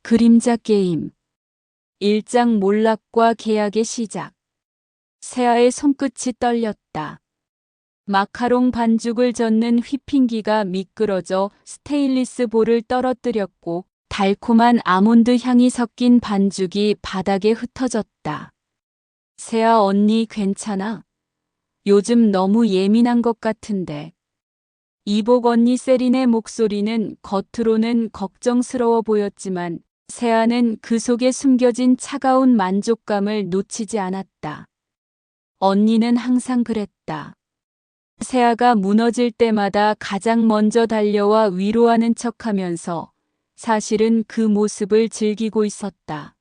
그림자 게임. 일장 몰락과 계약의 시작. 세아의 손끝이 떨렸다. 마카롱 반죽을 젓는 휘핑기가 미끄러져 스테인리스 볼을 떨어뜨렸고 달콤한 아몬드 향이 섞인 반죽이 바닥에 흩어졌다. 세아 언니 괜찮아? 요즘 너무 예민한 것 같은데. 이복 언니 세린의 목소리는 겉으로는 걱정스러워 보였지만 세아는 그 속에 숨겨진 차가운 만족감을 놓치지 않았다. 언니는 항상 그랬다. 세아가 무너질 때마다 가장 먼저 달려와 위로하는 척하면서 사실은 그 모습을 즐기고 있었다.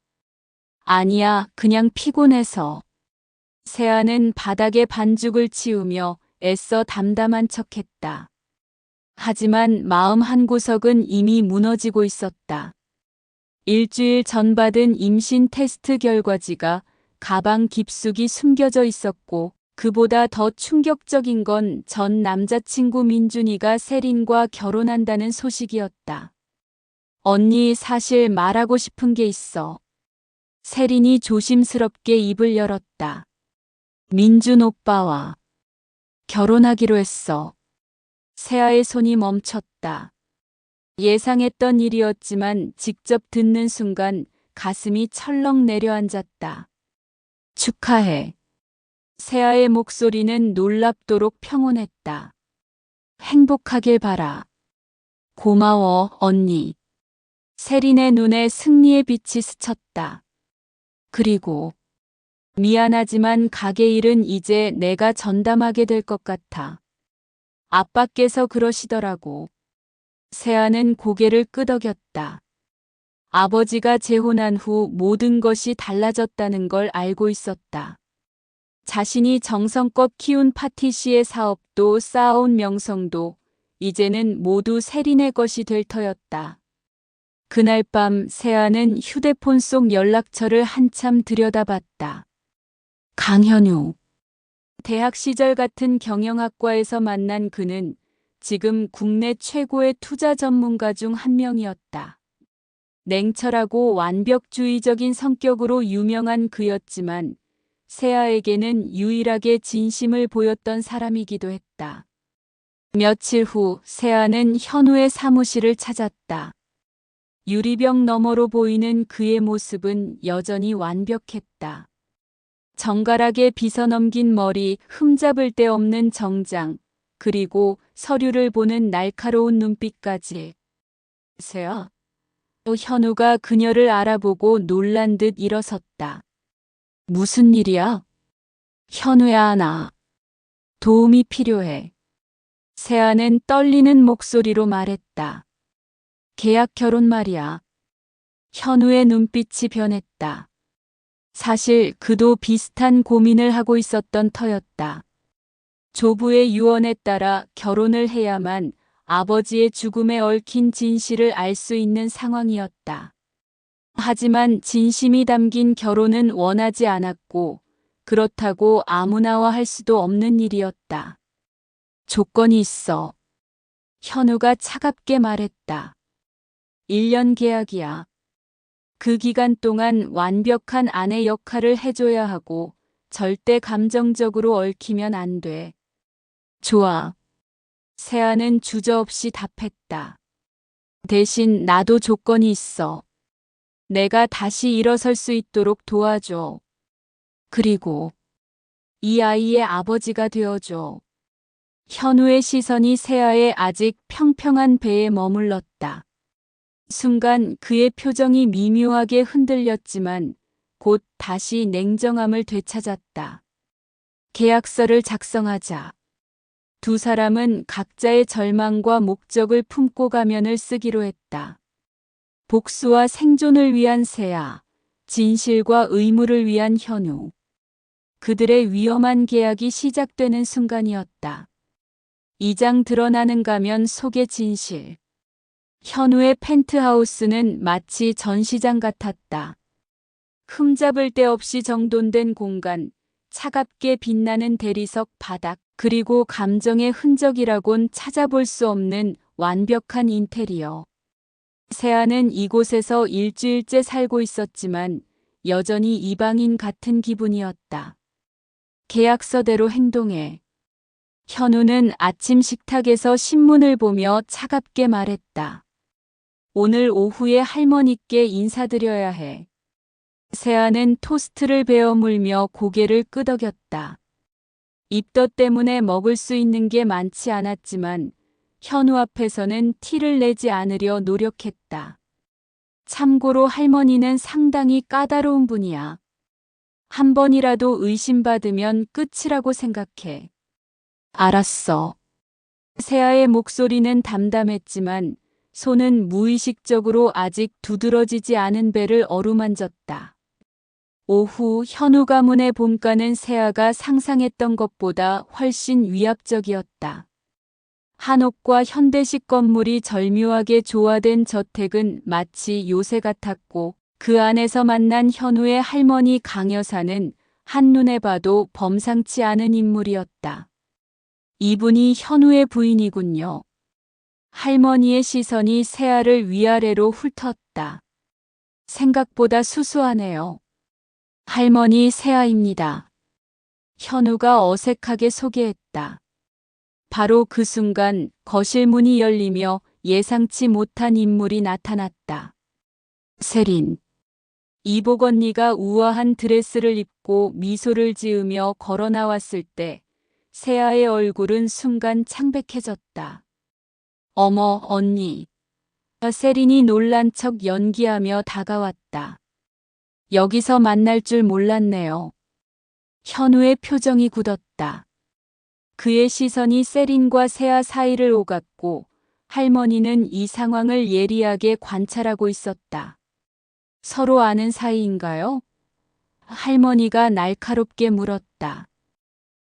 아니야, 그냥 피곤해서. 세아는 바닥에 반죽을 치우며 애써 담담한 척했다. 하지만 마음 한구석은 이미 무너지고 있었다. 일주일 전 받은 임신 테스트 결과지가 가방 깊숙이 숨겨져 있었고 그보다 더 충격적인 건 전 남자친구 민준이가 세린과 결혼한다는 소식이었다. 언니 사실 말하고 싶은 게 있어. 세린이 조심스럽게 입을 열었다. 민준 오빠와 결혼하기로 했어. 세아의 손이 멈췄다. 예상했던 일이었지만 직접 듣는 순간 가슴이 철렁 내려앉았다. 축하해. 세아의 목소리는 놀랍도록 평온했다. 행복하길 바라. 고마워, 언니. 세린의 눈에 승리의 빛이 스쳤다. 그리고 미안하지만 가게 일은 이제 내가 전담하게 될 것 같아. 아빠께서 그러시더라고. 세아는 고개를 끄덕였다. 아버지가 재혼한 후 모든 것이 달라졌다는 걸 알고 있었다. 자신이 정성껏 키운 파티시의 사업도 쌓아온 명성도 이제는 모두 세린의 것이 될 터였다. 그날 밤 세아는 휴대폰 속 연락처를 한참 들여다봤다. 강현우. 대학 시절 같은 경영학과에서 만난 그는 지금 국내 최고의 투자 전문가 중 한 명이었다. 냉철하고 완벽주의적인 성격으로 유명한 그였지만 세아에게는 유일하게 진심을 보였던 사람이기도 했다. 며칠 후 세아는 현우의 사무실을 찾았다. 유리병 너머로 보이는 그의 모습은 여전히 완벽했다. 정갈하게 빗어넘긴 머리, 흠잡을 데 없는 정장, 그리고 서류를 보는 날카로운 눈빛까지. 세아. 또 현우가 그녀를 알아보고 놀란 듯 일어섰다. 무슨 일이야? 현우야, 나 도움이 필요해. 세아는 떨리는 목소리로 말했다. 계약 결혼 말이야. 현우의 눈빛이 변했다. 사실 그도 비슷한 고민을 하고 있었던 터였다. 조부의 유언에 따라 결혼을 해야만 아버지의 죽음에 얽힌 진실을 알 수 있는 상황이었다. 하지만 진심이 담긴 결혼은 원하지 않았고 그렇다고 아무나와 할 수도 없는 일이었다. 조건이 있어. 현우가 차갑게 말했다. 1년 계약이야. 그 기간 동안 완벽한 아내 역할을 해줘야 하고 절대 감정적으로 얽히면 안 돼. 좋아. 세아는 주저없이 답했다. 대신 나도 조건이 있어. 내가 다시 일어설 수 있도록 도와줘. 그리고 이 아이의 아버지가 되어줘. 현우의 시선이 세아의 아직 평평한 배에 머물렀다. 순간 그의 표정이 미묘하게 흔들렸지만 곧 다시 냉정함을 되찾았다. 계약서를 작성하자. 두 사람은 각자의 절망과 목적을 품고 가면을 쓰기로 했다. 복수와 생존을 위한 세아, 진실과 의무를 위한 현우. 그들의 위험한 계약이 시작되는 순간이었다. 이 장 드러나는 가면 속의 진실. 현우의 펜트하우스는 마치 전시장 같았다. 흠잡을 데 없이 정돈된 공간, 차갑게 빛나는 대리석 바닥, 그리고 감정의 흔적이라곤 찾아볼 수 없는 완벽한 인테리어. 세아는 이곳에서 일주일째 살고 있었지만 여전히 이방인 같은 기분이었다. 계약서대로 행동해. 현우는 아침 식탁에서 신문을 보며 차갑게 말했다. 오늘 오후에 할머니께 인사드려야 해. 세아는 토스트를 베어 물며 고개를 끄덕였다. 입덧 때문에 먹을 수 있는 게 많지 않았지만 현우 앞에서는 티를 내지 않으려 노력했다. 참고로 할머니는 상당히 까다로운 분이야. 한 번이라도 의심받으면 끝이라고 생각해. 알았어. 세아의 목소리는 담담했지만 손은 무의식적으로 아직 두드러지지 않은 배를 어루만졌다. 오후 현우 가문의 본가는 세아가 상상했던 것보다 훨씬 위압적이었다. 한옥과 현대식 건물이 절묘하게 조화된 저택은 마치 요새 같았고 그 안에서 만난 현우의 할머니 강여사는 한눈에 봐도 범상치 않은 인물이었다. 이분이 현우의 부인이군요. 할머니의 시선이 세아를 위아래로 훑었다. 생각보다 수수하네요. 할머니 세아입니다. 현우가 어색하게 소개했다. 바로 그 순간 거실 문이 열리며 예상치 못한 인물이 나타났다. 세린. 이복 언니가 우아한 드레스를 입고 미소를 지으며 걸어 나왔을 때 세아의 얼굴은 순간 창백해졌다. 어머, 언니. 세린이 놀란 척 연기하며 다가왔다. 여기서 만날 줄 몰랐네요. 현우의 표정이 굳었다. 그의 시선이 세린과 세아 사이를 오갔고 할머니는 이 상황을 예리하게 관찰하고 있었다. 서로 아는 사이인가요? 할머니가 날카롭게 물었다.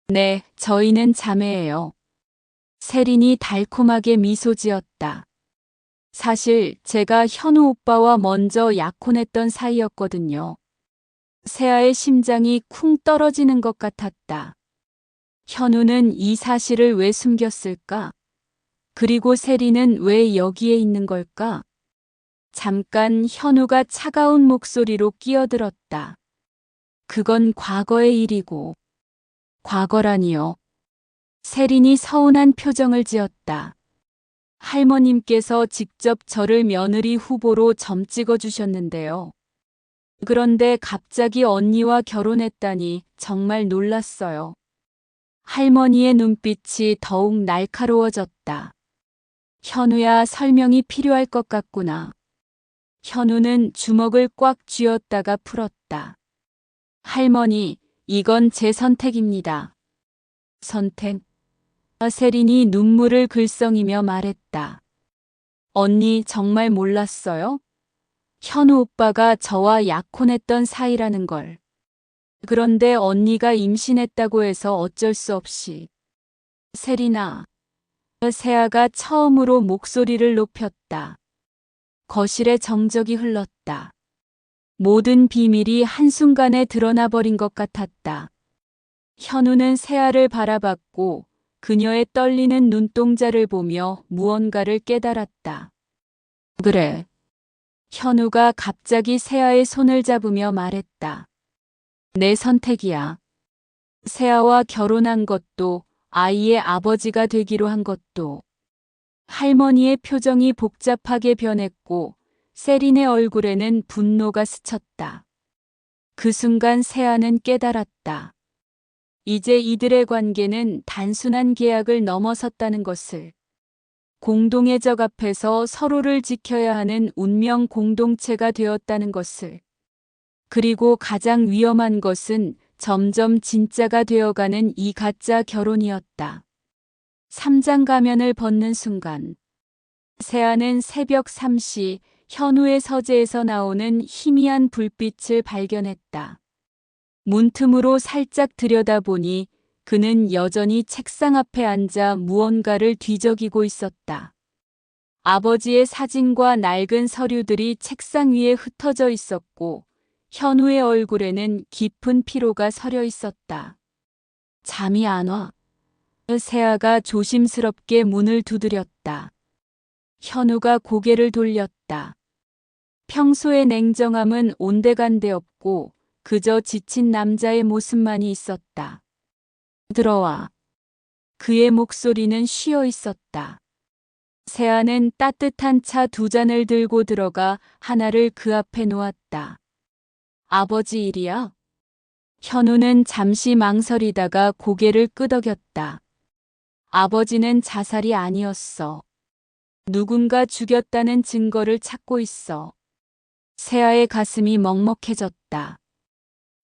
네, 저희는 자매예요. 세린이 달콤하게 미소 지었다. 사실 제가 현우 오빠와 먼저 약혼했던 사이였거든요. 세아의 심장이 쿵 떨어지는 것 같았다. 현우는 이 사실을 왜 숨겼을까? 그리고 세린은 왜 여기에 있는 걸까? 잠깐 현우가 차가운 목소리로 끼어들었다. 그건 과거의 일이고. 과거라니요. 세린이 서운한 표정을 지었다. 할머님께서 직접 저를 며느리 후보로 점 찍어 주셨는데요. 그런데 갑자기 언니와 결혼했다니 정말 놀랐어요. 할머니의 눈빛이 더욱 날카로워졌다. 현우야, 설명이 필요할 것 같구나. 현우는 주먹을 꽉 쥐었다가 풀었다. 할머니, 이건 제 선택입니다. 선택? 세린이 눈물을 글썽이며 말했다. 언니 정말 몰랐어요? 현우 오빠가 저와 약혼했던 사이라는 걸. 그런데 언니가 임신했다고 해서 어쩔 수 없이. 세린아. 세아가 처음으로 목소리를 높였다. 거실에 정적이 흘렀다. 모든 비밀이 한순간에 드러나 버린 것 같았다. 현우는 세아를 바라봤고 그녀의 떨리는 눈동자를 보며 무언가를 깨달았다. 그래. 현우가 갑자기 세아의 손을 잡으며 말했다. 내 선택이야. 세아와 결혼한 것도 아이의 아버지가 되기로 한 것도. 할머니의 표정이 복잡하게 변했고 세린의 얼굴에는 분노가 스쳤다. 그 순간 세아는 깨달았다. 이제 이들의 관계는 단순한 계약을 넘어섰다는 것을. 공동의 적 앞에서 서로를 지켜야 하는 운명 공동체가 되었다는 것을. 그리고 가장 위험한 것은 점점 진짜가 되어가는 이 가짜 결혼이었다. 3장 가면을 벗는 순간 세아는 새벽 3시 현우의 서재에서 나오는 희미한 불빛을 발견했다. 문틈으로 살짝 들여다보니 그는 여전히 책상 앞에 앉아 무언가를 뒤적이고 있었다. 아버지의 사진과 낡은 서류들이 책상 위에 흩어져 있었고 현우의 얼굴에는 깊은 피로가 서려 있었다. 잠이 안 와. 세아가 조심스럽게 문을 두드렸다. 현우가 고개를 돌렸다. 평소의 냉정함은 온데간데 없고 그저 지친 남자의 모습만이 있었다. 들어와. 그의 목소리는 쉬어 있었다. 세아는 따뜻한 차 2잔을 들고 들어가 하나를 그 앞에 놓았다. 아버지 일이야? 현우는 잠시 망설이다가 고개를 끄덕였다. 아버지는 자살이 아니었어. 누군가 죽였다는 증거를 찾고 있어. 세아의 가슴이 먹먹해졌다.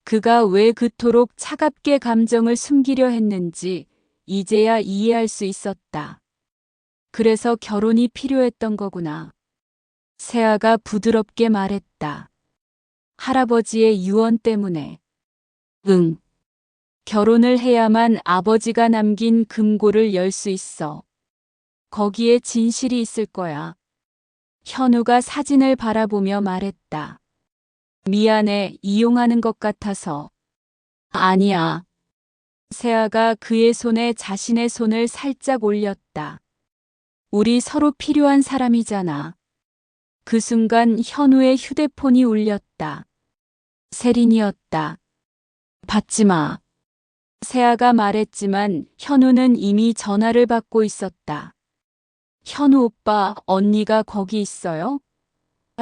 그가 왜 그토록 차갑게 감정을 숨기려 했는지 이제야 이해할 수 있었다. 그래서 결혼이 필요했던 거구나. 세아가 부드럽게 말했다. 할아버지의 유언 때문에. 응. 결혼을 해야만 아버지가 남긴 금고를 열 수 있어. 거기에 진실이 있을 거야. 현우가 사진을 바라보며 말했다. 미안해, 이용하는 것 같아서. 아니야. 세아가 그의 손에 자신의 손을 살짝 올렸다. 우리 서로 필요한 사람이잖아. 그 순간 현우의 휴대폰이 울렸다. 세린이었다. 받지 마. 세아가 말했지만 현우는 이미 전화를 받고 있었다. 현우 오빠, 언니가 거기 있어요?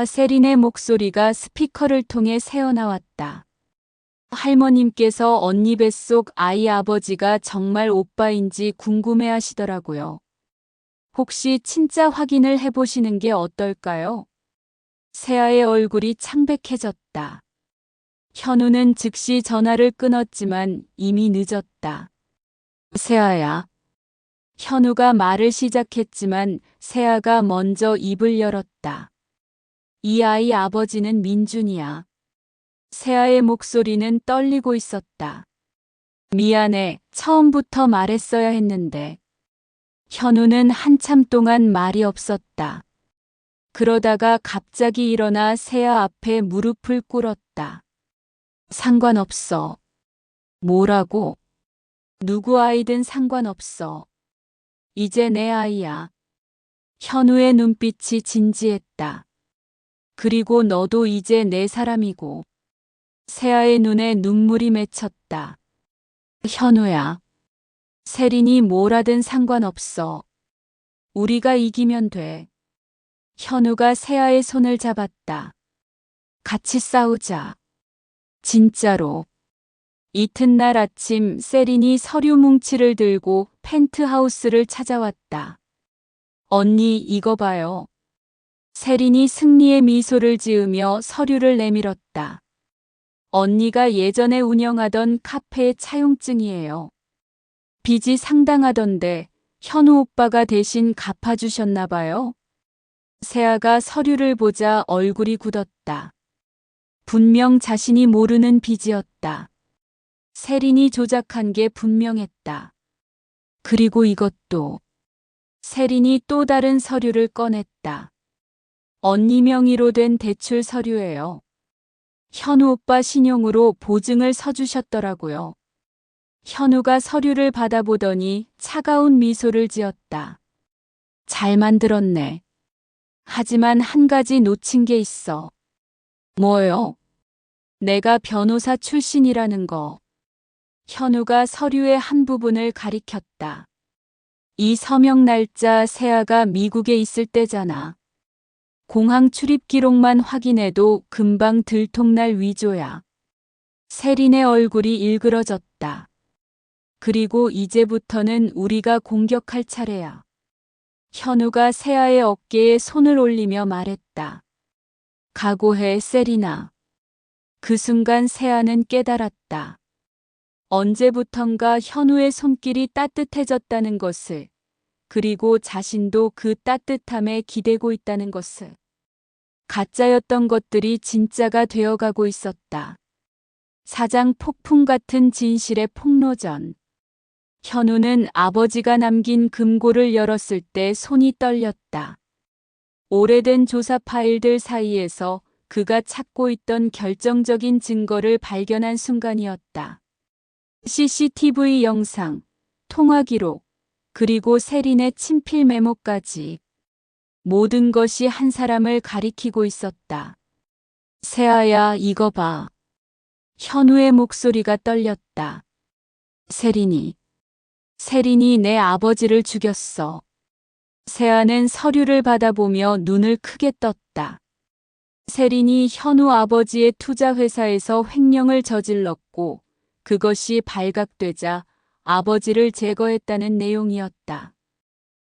세린의 목소리가 스피커를 통해 새어나왔다. 할머님께서 언니 뱃속 아이 아버지가 정말 오빠인지 궁금해 하시더라고요. 혹시 진짜 확인을 해보시는 게 어떨까요? 세아의 얼굴이 창백해졌다. 현우는 즉시 전화를 끊었지만 이미 늦었다. 세아야. 현우가 말을 시작했지만 세아가 먼저 입을 열었다. 이 아이 아버지는 민준이야. 세아의 목소리는 떨리고 있었다. 미안해, 처음부터 말했어야 했는데. 현우는 한참 동안 말이 없었다. 그러다가 갑자기 일어나 세아 앞에 무릎을 꿇었다. 상관없어. 뭐라고? 누구 아이든 상관없어. 이제 내 아이야. 현우의 눈빛이 진지했다. 그리고 너도 이제 내 사람이고. 세아의 눈에 눈물이 맺혔다. 현우야. 세린이 뭘 하든 상관없어. 우리가 이기면 돼. 현우가 세아의 손을 잡았다. 같이 싸우자. 진짜로. 이튿날 아침 세린이 서류 뭉치를 들고 펜트하우스를 찾아왔다. 언니, 이거 봐요. 세린이 승리의 미소를 지으며 서류를 내밀었다. 언니가 예전에 운영하던 카페의 차용증이에요. 빚이 상당하던데 현우 오빠가 대신 갚아주셨나 봐요. 세아가 서류를 보자 얼굴이 굳었다. 분명 자신이 모르는 빚이었다. 세린이 조작한 게 분명했다. 그리고 이것도. 세린이 또 다른 서류를 꺼냈다. 언니 명의로 된 대출 서류예요. 현우 오빠 신용으로 보증을 서주셨더라고요. 현우가 서류를 받아보더니 차가운 미소를 지었다. 잘 만들었네. 하지만 한 가지 놓친 게 있어. 뭐요? 내가 변호사 출신이라는 거. 현우가 서류의 한 부분을 가리켰다. 이 서명 날짜 세아가 미국에 있을 때잖아. 공항 출입 기록만 확인해도 금방 들통날 위조야. 세린의 얼굴이 일그러졌다. 그리고 이제부터는 우리가 공격할 차례야. 현우가 세아의 어깨에 손을 올리며 말했다. 각오해, 세린아. 그 순간 세아는 깨달았다. 언제부턴가 현우의 손길이 따뜻해졌다는 것을, 그리고 자신도 그 따뜻함에 기대고 있다는 것을. 가짜였던 것들이 진짜가 되어가고 있었다. 사장 폭풍 같은 진실의 폭로전. 현우는 아버지가 남긴 금고를 열었을 때 손이 떨렸다. 오래된 조사 파일들 사이에서 그가 찾고 있던 결정적인 증거를 발견한 순간이었다. CCTV 영상, 통화 기록, 그리고 세린의 친필 메모까지. 모든 것이 한 사람을 가리키고 있었다. 세아야, 이거 봐. 현우의 목소리가 떨렸다. 세린이 내 아버지를 죽였어. 세아는 서류를 받아보며 눈을 크게 떴다. 세린이 현우 아버지의 투자회사에서 횡령을 저질렀고 그것이 발각되자 아버지를 제거했다는 내용이었다.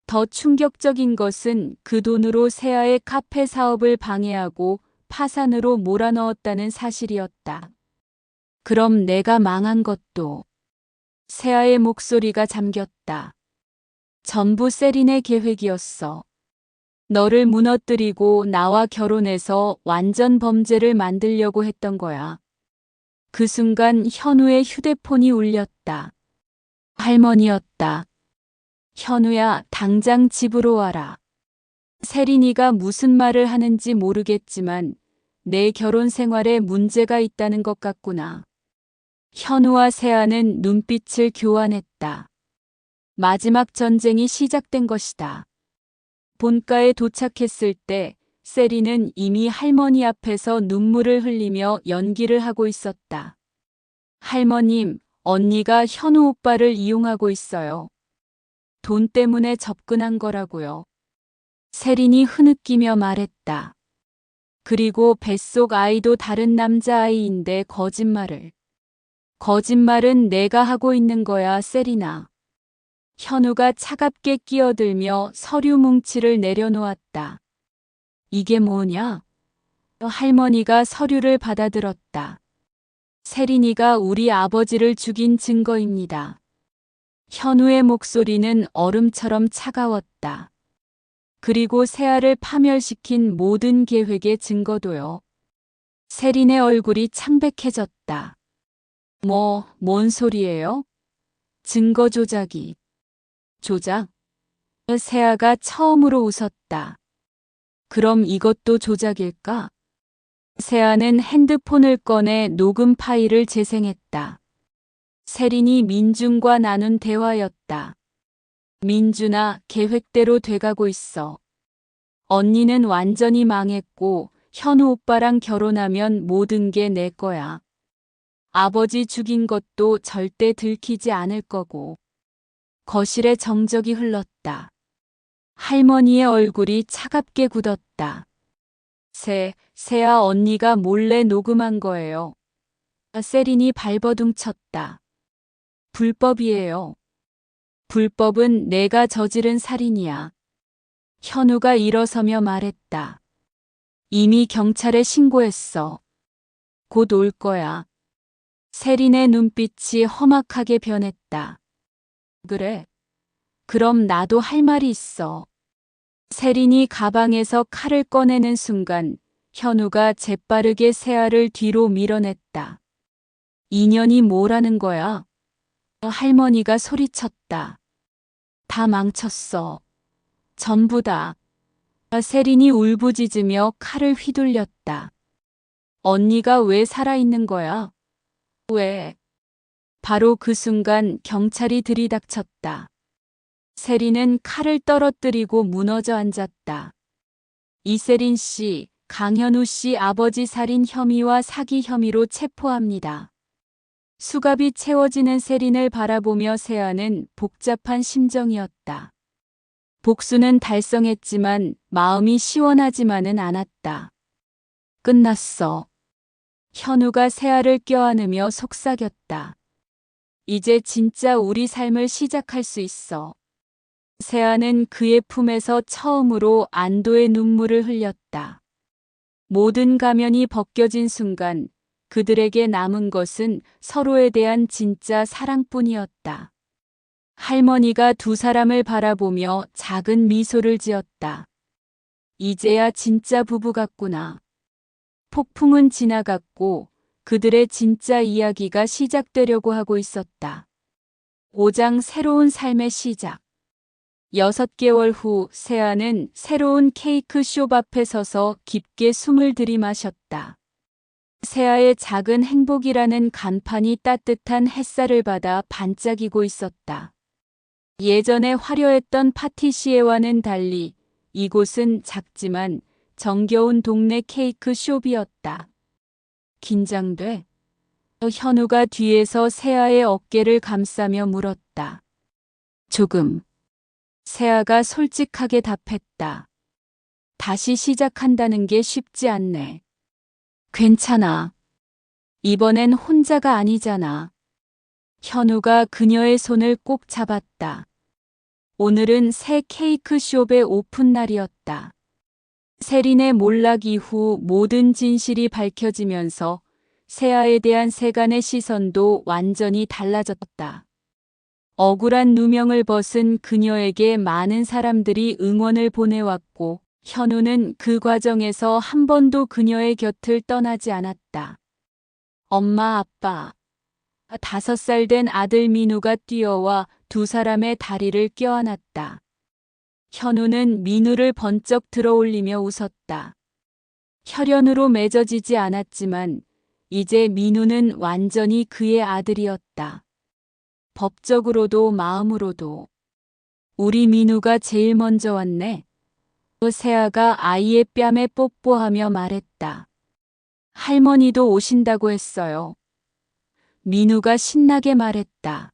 더 충격적인 것은 그 돈으로 세아의 카페 사업을 방해하고 파산으로 몰아넣었다는 사실이었다. 그럼 내가 망한 것도. 세아의 목소리가 잠겼다. 전부 세린의 계획이었어. 너를 무너뜨리고 나와 결혼해서 완전 범죄를 만들려고 했던 거야. 그 순간 현우의 휴대폰이 울렸다. 할머니였다. 현우야, 당장 집으로 와라. 세린이가 무슨 말을 하는지 모르겠지만 내 결혼 생활에 문제가 있다는 것 같구나. 현우와 세아는 눈빛을 교환했다. 마지막 전쟁이 시작된 것이다. 본가에 도착했을 때 세린은 이미 할머니 앞에서 눈물을 흘리며 연기를 하고 있었다. 할머님, 언니가 현우 오빠를 이용하고 있어요. 돈 때문에 접근한 거라고요. 세린이 흐느끼며 말했다. 그리고 뱃속 아이도 다른 남자아이인데 거짓말을. 거짓말은 내가 하고 있는 거야, 세린아. 현우가 차갑게 끼어들며 서류 뭉치를 내려놓았다. 이게 뭐냐? 할머니가 서류를 받아들었다. 세린이가 우리 아버지를 죽인 증거입니다. 현우의 목소리는 얼음처럼 차가웠다. 그리고 세아를 파멸시킨 모든 계획의 증거도요. 세린의 얼굴이 창백해졌다. 뭔 소리예요? 증거 조작이. 조작? 세아가 처음으로 웃었다. 그럼 이것도 조작일까? 세아는 핸드폰을 꺼내 녹음 파일을 재생했다. 세린이 민준과 나눈 대화였다. 민준아, 계획대로 돼가고 있어. 언니는 완전히 망했고 현우 오빠랑 결혼하면 모든 게 내 거야. 아버지 죽인 것도 절대 들키지 않을 거고. 거실에 정적이 흘렀다. 할머니의 얼굴이 차갑게 굳었다. 세아 언니가 몰래 녹음한 거예요. 세린이 발버둥 쳤다. 불법이에요. 불법은 내가 저지른 살인이야. 현우가 일어서며 말했다. 이미 경찰에 신고했어. 곧 올 거야. 세린의 눈빛이 험악하게 변했다. 그래? 그럼 나도 할 말이 있어. 세린이 가방에서 칼을 꺼내는 순간 현우가 재빠르게 세아를 뒤로 밀어냈다. 인연이 뭐라는 거야? 할머니가 소리쳤다. 다 망쳤어. 전부 다. 세린이 울부짖으며 칼을 휘둘렸다. 언니가 왜 살아있는 거야? 왜? 바로 그 순간 경찰이 들이닥쳤다. 세린은 칼을 떨어뜨리고 무너져 앉았다. 이세린 씨, 강현우 씨 아버지 살인 혐의와 사기 혐의로 체포합니다. 수갑이 채워지는 세린을 바라보며 세아는 복잡한 심정이었다. 복수는 달성했지만 마음이 시원하지만은 않았다. 끝났어. 현우가 세아를 껴안으며 속삭였다. 이제 진짜 우리 삶을 시작할 수 있어. 세아는 그의 품에서 처음으로 안도의 눈물을 흘렸다. 모든 가면이 벗겨진 순간 그들에게 남은 것은 서로에 대한 진짜 사랑뿐이었다. 할머니가 두 사람을 바라보며 작은 미소를 지었다. 이제야 진짜 부부 같구나. 폭풍은 지나갔고 그들의 진짜 이야기가 시작되려고 하고 있었다. 5장 새로운 삶의 시작. 6개월 후 세아는 새로운 케이크숍 앞에 서서 깊게 숨을 들이마셨다. 세아의 작은 행복이라는 간판이 따뜻한 햇살을 받아 반짝이고 있었다. 예전에 화려했던 파티시에와는 달리 이곳은 작지만 정겨운 동네 케이크숍이었다. 긴장돼. 현우가 뒤에서 세아의 어깨를 감싸며 물었다. 조금. 세아가 솔직하게 답했다. 다시 시작한다는 게 쉽지 않네. 괜찮아. 이번엔 혼자가 아니잖아. 현우가 그녀의 손을 꼭 잡았다. 오늘은 새 케이크숍의 오픈 날이었다. 세린의 몰락 이후 모든 진실이 밝혀지면서 세아에 대한 세간의 시선도 완전히 달라졌다. 억울한 누명을 벗은 그녀에게 많은 사람들이 응원을 보내왔고 현우는 그 과정에서 한 번도 그녀의 곁을 떠나지 않았다. 엄마, 아빠, 5살 된 아들 민우가 뛰어와 두 사람의 다리를 껴안았다. 현우는 민우를 번쩍 들어올리며 웃었다. 혈연으로 맺어지지 않았지만 이제 민우는 완전히 그의 아들이었다. 법적으로도 마음으로도. 우리 민우가 제일 먼저 왔네. 세아가 아이의 뺨에 뽀뽀하며 말했다. 할머니도 오신다고 했어요. 민우가 신나게 말했다.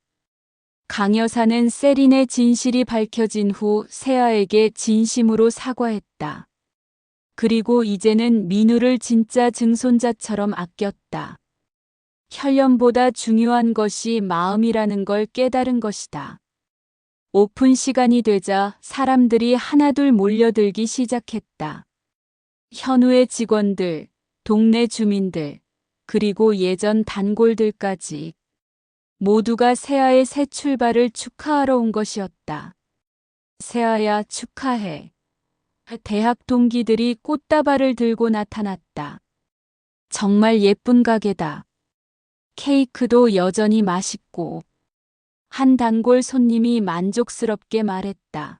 강 여사는 세린의 진실이 밝혀진 후 세아에게 진심으로 사과했다. 그리고 이제는 민우를 진짜 증손자처럼 아꼈다. 혈연보다 중요한 것이 마음이라는 걸 깨달은 것이다. 오픈 시간이 되자 사람들이 하나둘 몰려들기 시작했다. 현우의 직원들, 동네 주민들, 그리고 예전 단골들까지 모두가 세아의 새 출발을 축하하러 온 것이었다. 세아야, 축하해. 대학 동기들이 꽃다발을 들고 나타났다. 정말 예쁜 가게다. 케이크도 여전히 맛있고. 한 단골 손님이 만족스럽게 말했다.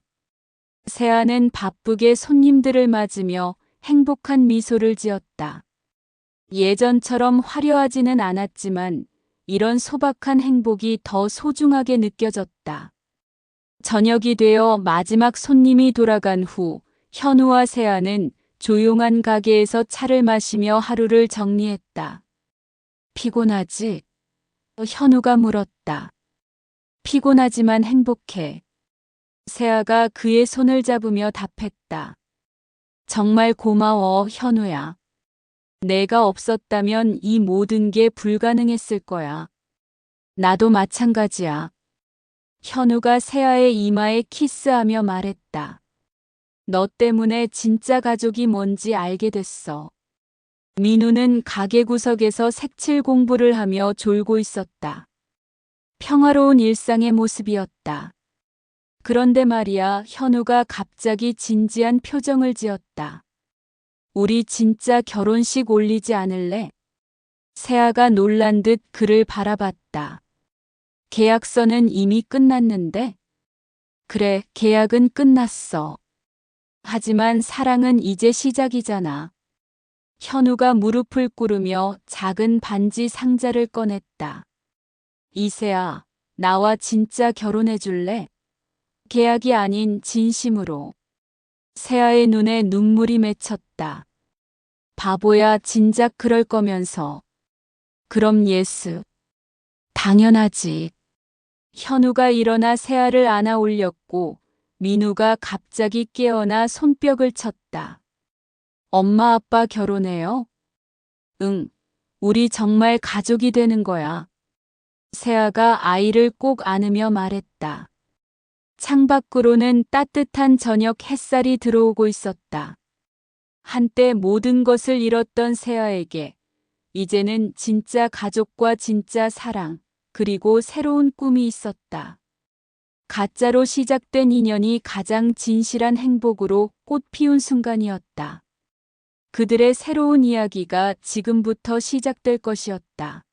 세아는 바쁘게 손님들을 맞으며 행복한 미소를 지었다. 예전처럼 화려하지는 않았지만 이런 소박한 행복이 더 소중하게 느껴졌다. 저녁이 되어 마지막 손님이 돌아간 후 현우와 세아는 조용한 가게에서 차를 마시며 하루를 정리했다. 피곤하지? 현우가 물었다. 피곤하지만 행복해. 세아가 그의 손을 잡으며 답했다. 정말 고마워, 현우야. 내가 없었다면 이 모든 게 불가능했을 거야. 나도 마찬가지야. 현우가 세아의 이마에 키스하며 말했다. 너 때문에 진짜 가족이 뭔지 알게 됐어. 민우는 가게 구석에서 색칠 공부를 하며 졸고 있었다. 평화로운 일상의 모습이었다. 그런데 말이야, 현우가 갑자기 진지한 표정을 지었다. 우리 진짜 결혼식 올리지 않을래? 세아가 놀란 듯 그를 바라봤다. 계약서는 이미 끝났는데? 그래, 계약은 끝났어. 하지만 사랑은 이제 시작이잖아. 현우가 무릎을 꿇으며 작은 반지 상자를 꺼냈다. 이세아, 나와 진짜 결혼해 줄래? 계약이 아닌 진심으로. 세아의 눈에 눈물이 맺혔다. 바보야, 진작 그럴 거면서. 그럼 예스. 당연하지. 현우가 일어나 세아를 안아 올렸고 민우가 갑자기 깨어나 손뼉을 쳤다. 엄마 아빠 결혼해요? 응, 우리 정말 가족이 되는 거야. 세아가 아이를 꼭 안으며 말했다. 창밖으로는 따뜻한 저녁 햇살이 들어오고 있었다. 한때 모든 것을 잃었던 세아에게 이제는 진짜 가족과 진짜 사랑, 그리고 새로운 꿈이 있었다. 가짜로 시작된 인연이 가장 진실한 행복으로 꽃피운 순간이었다. 그들의 새로운 이야기가 지금부터 시작될 것이었다.